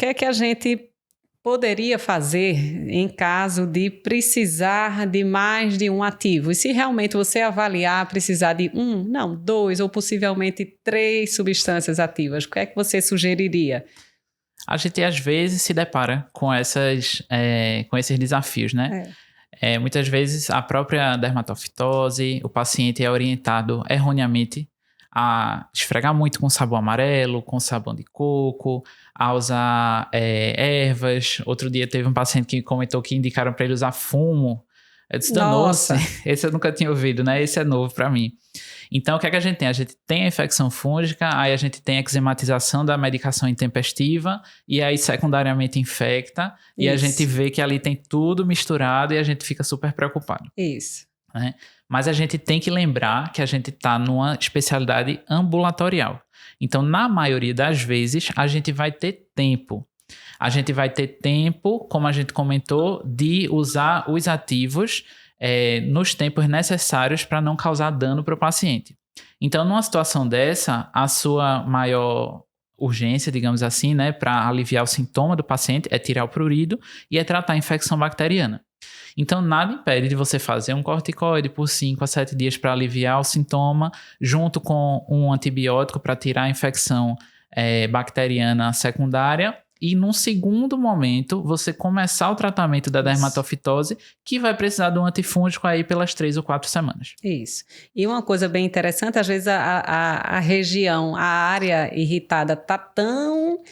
que é que a gente poderia fazer em caso de precisar de mais de um ativo? E se realmente você avaliar precisar de não, 2 ou possivelmente 3 substâncias ativas, o que é que você sugeriria? A gente às vezes se depara com esses desafios, né? Muitas vezes a própria dermatofitose, o paciente é orientado erroneamente a esfregar muito com sabão amarelo, com sabão de coco, a usar ervas. Outro dia teve um paciente que comentou que indicaram para ele usar fumo. Eu disse, danou-se. Esse eu nunca tinha ouvido, né? Esse é novo para mim. Então, o que é que a gente tem? A gente tem a infecção fúngica, aí a gente tem a eczematização da medicação intempestiva, e aí secundariamente infecta, e a gente vê que ali tem tudo misturado e a gente fica super preocupado. Isso. Né? Mas a gente tem que lembrar que a gente está numa especialidade ambulatorial. Então, na maioria das vezes, a gente vai ter tempo. A gente vai ter tempo, como a gente comentou, de usar os ativos nos tempos necessários para não causar dano para o paciente. Então, numa situação dessa, a sua maior urgência, digamos assim, né, para aliviar o sintoma do paciente é tirar o prurido e tratar a infecção bacteriana. Então, nada impede de você fazer um corticoide por 5 a 7 dias para aliviar o sintoma, junto com um antibiótico para tirar a infecção bacteriana secundária. E num segundo momento, você começar o tratamento da dermatofitose, que vai precisar de um antifúngico aí pelas 3 ou 4 semanas. Isso. E uma coisa bem interessante, às vezes a região, a área irritada está tão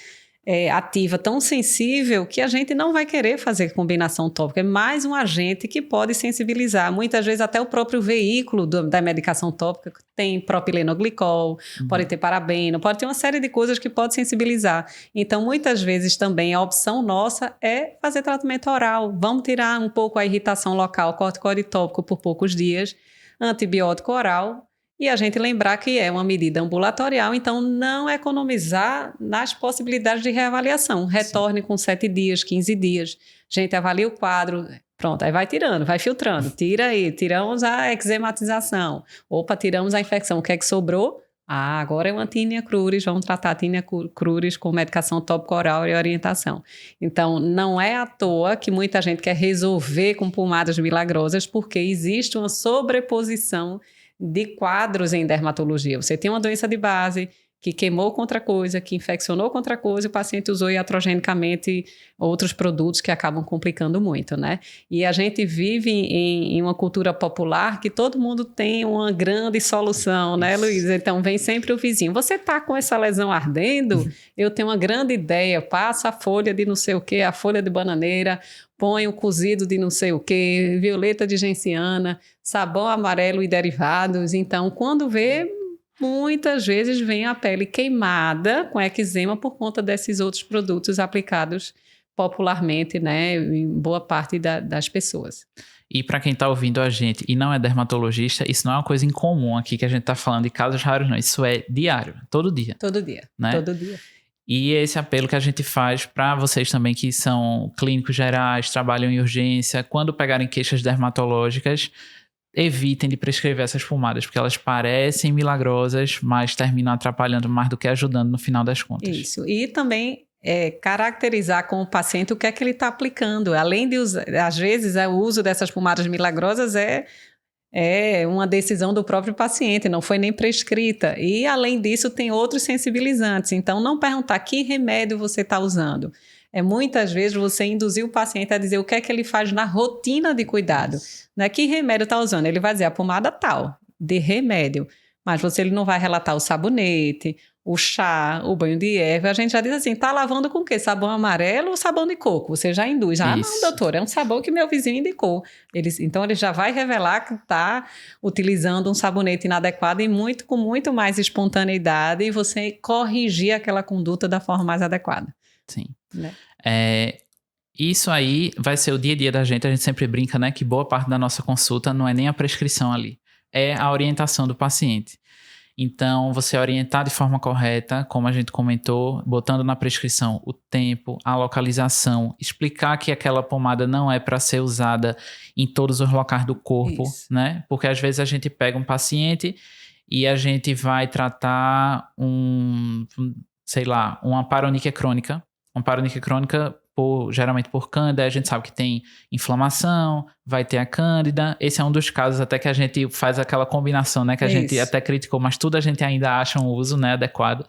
ativa, tão sensível, que a gente não vai querer fazer combinação tópica. É mais um agente que pode sensibilizar. Muitas vezes até o próprio veículo da medicação tópica tem propilenoglicol, pode ter parabeno, pode ter uma série de coisas que pode sensibilizar. Então, muitas vezes também a opção nossa é fazer tratamento oral. Vamos tirar um pouco a irritação local, corticoide tópico por poucos dias, antibiótico oral. E a gente lembrar que é uma medida ambulatorial, então não economizar nas possibilidades de reavaliação. Retorne com 7 dias, 15 dias. A gente avalia o quadro, pronto, aí vai tirando, vai filtrando. Tira aí, tiramos a eczematização. Opa, tiramos a infecção. O que é que sobrou? Agora é uma tinea cruris, vamos tratar a tinea cruris com medicação tópico oral e orientação. Então, não é à toa que muita gente quer resolver com pomadas milagrosas, porque existe uma sobreposição de quadros em dermatologia. Você tem uma doença de base que queimou contra coisa, que infeccionou contra coisa, e o paciente usou iatrogenicamente outros produtos que acabam complicando muito, né? E a gente vive em uma cultura popular que todo mundo tem uma grande solução, né, Luiz? Então, vem sempre o vizinho. Você tá com essa lesão ardendo? Eu tenho uma grande ideia. Passa a folha de não sei o quê, a folha de bananeira, põe o cozido de não sei o quê, violeta de genciana, sabão amarelo e derivados. Então, quando vê, muitas vezes vem a pele queimada com eczema por conta desses outros produtos aplicados popularmente, né, em boa parte das pessoas. E para quem está ouvindo a gente e não é dermatologista, isso não é uma coisa incomum aqui que a gente está falando de casos raros, não. Isso é diário, todo dia. Todo dia, né? Todo dia. E esse apelo que a gente faz para vocês também que são clínicos gerais, trabalham em urgência, quando pegarem queixas dermatológicas, evitem de prescrever essas pomadas, porque elas parecem milagrosas, mas terminam atrapalhando mais do que ajudando no final das contas. Isso. E também caracterizar com o paciente o que é que ele está aplicando. Além de usar, às vezes, o uso dessas pomadas milagrosas é uma decisão do próprio paciente, não foi nem prescrita. E, além disso, tem outros sensibilizantes. Então, não perguntar que remédio você está usando. Muitas vezes você induzir o paciente a dizer o que é que ele faz na rotina de cuidado. Né? Que remédio está usando? Ele vai dizer a pomada tal, de remédio. Mas ele não vai relatar o sabonete, o chá, o banho de erva. A gente já diz assim, tá lavando com o quê? Sabão amarelo ou sabão de coco? Você já induz. Não, doutor, é um sabão que meu vizinho indicou. Então, ele já vai revelar que está utilizando um sabonete inadequado e com muito mais espontaneidade, e você corrigir aquela conduta da forma mais adequada. Sim. Né? Isso aí vai ser o dia a dia da gente. A gente sempre brinca, né, que boa parte da nossa consulta não é nem a prescrição ali, é a orientação do paciente. Então, você orientar de forma correta, como a gente comentou, botando na prescrição o tempo, a localização, explicar que aquela pomada não é para ser usada em todos os locais do corpo, né? Porque às vezes a gente pega um paciente e a gente vai tratar uma paronychia crônica, Uma paronique crônica, geralmente por cândida, a gente sabe que tem inflamação, vai ter a cândida. Esse é um dos casos até que a gente faz aquela combinação, né? Que a gente até criticou, mas tudo a gente ainda acha um uso, né, adequado.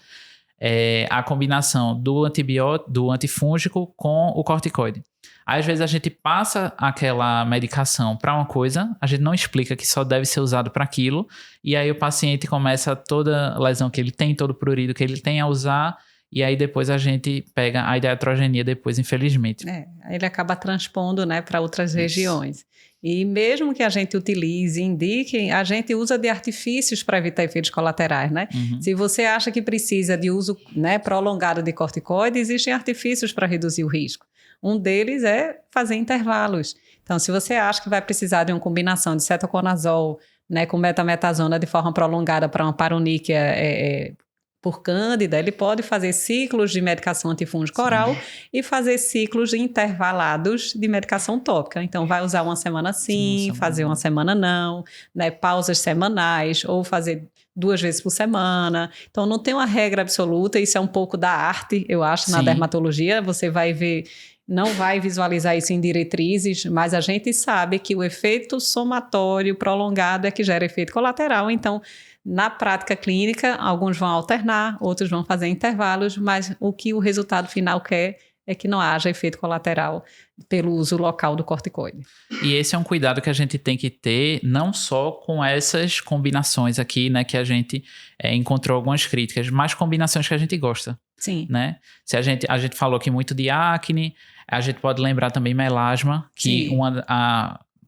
A combinação do antibiótico, do antifúngico com o corticoide. Aí, às vezes, a gente passa aquela medicação para uma coisa, a gente não explica que só deve ser usado para aquilo, e aí o paciente começa toda lesão que ele tem, todo prurido que ele tem a usar, e aí depois a gente pega a iatrogenia depois, infelizmente. Ele acaba transpondo, né, para outras regiões. E mesmo que a gente utilize, indique, a gente usa de artifícios para evitar efeitos colaterais, né? Uhum. Se você acha que precisa de uso, né, prolongado de corticoide, existem artifícios para reduzir o risco. Um deles é fazer intervalos. Então, se você acha que vai precisar de uma combinação de cetoconazol, né, com metametasona de forma prolongada para uma paroníquea por cândida, ele pode fazer ciclos de medicação antifúngica oral e fazer ciclos intervalados de medicação tópica. Então, vai usar uma semana sim, fazer uma semana não, né, pausas semanais, ou fazer 2 vezes por semana. Então, não tem uma regra absoluta, isso é um pouco da arte, eu acho, na dermatologia. Você vai ver, não vai visualizar isso em diretrizes, mas a gente sabe que o efeito somatório prolongado é que gera efeito colateral. Então, na prática clínica, alguns vão alternar, outros vão fazer intervalos, mas o que o resultado final quer é que não haja efeito colateral pelo uso local do corticoide. E esse é um cuidado que a gente tem que ter, não só com essas combinações aqui, né, que a gente encontrou algumas críticas, mas combinações que a gente gosta. Sim. Né? Se a gente falou aqui muito de acne, a gente pode lembrar também melasma, que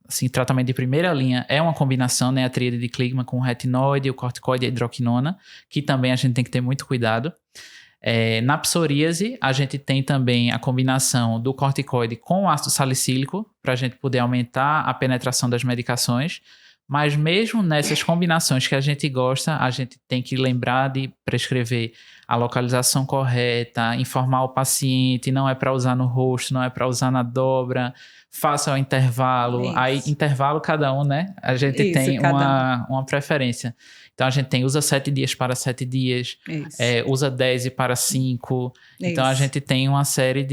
assim, tratamento de primeira linha é uma combinação, né? A tríade de Kligman com o retinoide, o corticoide e a hidroquinona, que também a gente tem que ter muito cuidado. Na psoríase, a gente tem também a combinação do corticoide com o ácido salicílico, para a gente poder aumentar a penetração das medicações. Mas mesmo nessas combinações que a gente gosta, a gente tem que lembrar de prescrever a localização correta, informar o paciente, não é para usar no rosto, não é para usar na dobra, faça o intervalo. Isso. Aí, intervalo cada um, né? A gente tem uma preferência. Então, a gente usa 7 dias para 7 dias, usa 10 para 5. Isso. Então, a gente tem uma série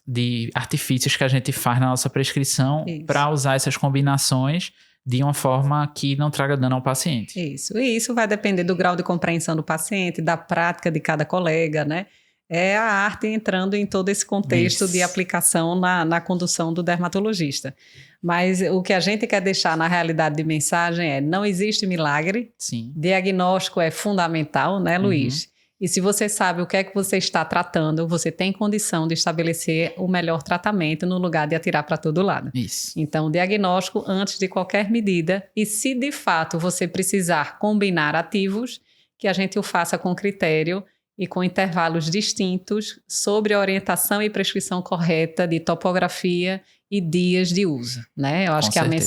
de artifícios que a gente faz na nossa prescrição para usar essas combinações de uma forma que não traga dano ao paciente. Isso. E isso vai depender do grau de compreensão do paciente, da prática de cada colega, né? É a arte entrando em todo esse contexto de aplicação na condução do dermatologista. Mas o que a gente quer deixar na realidade de mensagem não existe milagre. Sim. Diagnóstico é fundamental, né, Luiz? E se você sabe o que é que você está tratando, você tem condição de estabelecer o melhor tratamento no lugar de atirar para todo lado. Isso. Então, diagnóstico antes de qualquer medida. E se de fato você precisar combinar ativos, que a gente o faça com critério e com intervalos distintos sobre a orientação e prescrição correta de topografia e dias de uso, né? Eu acho que a mensagem